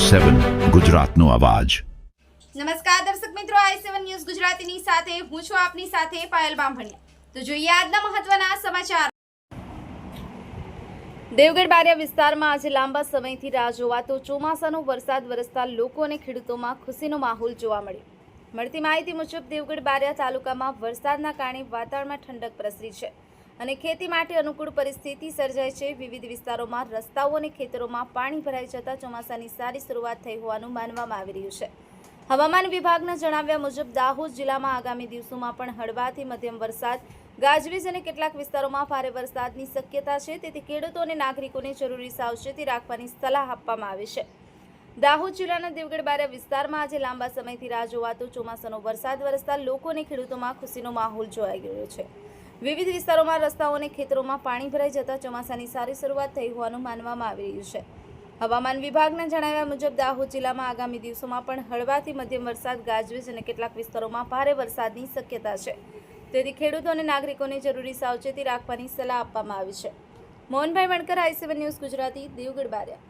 7 ગુજરાતનો અવાજ। નમસ્કાર દર્શક મિત્રો, i7 ન્યૂઝ ગુજરાતીની સાથે હું છું આપની સાથે પાયલ બામભણિયા। તો જોઈએ આજના મહત્વના સમાચાર। દેવગઢ બારિયા વિસ્તારમાં આજે લાંબા સમયથી રાહ જોવાતો ચોમાસાનો વરસાદ વરસતા લોકો અને ખેડૂતોમાં ખુશીનો માહોલ જોવા મળ્યો। મળતી માહિતી મુજબ દેવગઢ બારિયા તાલુકામાં વરસાદના કારણે વાતાવરણમાં ઠંડક પ્રસરી છે અને ખેતી માટે અનુકૂળ પરિસ્થિતિ સર્જાઈ છે। વિવિધ વિસ્તારોમાં રસ્તાઓ અને ખેતરોમાં પાણી ભરાઈ જતા ચોમાસાની સારી શરૂઆત થઈ હોવાનું માનવામાં આવી રહ્યું છે। હવામાન વિભાગના જણાવ્યા મુજબ દાહોદ જિલ્લામાં આગામી દિવસોમાં પણ હળવાથી મધ્યમ વરસાદ, ગાજવીજ અને કેટલાક વિસ્તારોમાં ભારે વરસાદની શક્યતા છે, તેથી ખેડૂતો અને નાગરિકોને જરૂરી સાવચેતી રાખવાની સલાહ આપવામાં આવી છે। દાહોદ જિલ્લાના દેવગઢ બારિયા વિસ્તારમાં આજે લાંબા સમયથી રાહ જોવાતો ચોમાસાનો વરસાદ વરસતા લોકો અને ખેડૂતોમાં ખુશીનો માહોલ જોવાઈ રહ્યો છે। વિવિધ વિસ્તારોમાં રસ્તાઓ અને ખેતરોમાં પાણી ભરાઈ જતા ચોમાસાની સારી શરૂઆત થઈ હોવાનું માનવામાં આવી રહ્યું છે। હવામાન વિભાગના જણાવ્યા મુજબ દાહોદ જિલ્લામાં આગામી દિવસોમાં પણ હળવાથી મધ્યમ વરસાદ, ગાજવીજ અને કેટલાક વિસ્તારોમાં ભારે વરસાદની શક્યતા છે, તેથી ખેડૂતો અને નાગરિકોને જરૂરી સાવચેતી રાખવાની સલાહ આપવામાં આવી છે। Mohanbhai Vankar, i7 news Gujarati, Devgadh Bariya.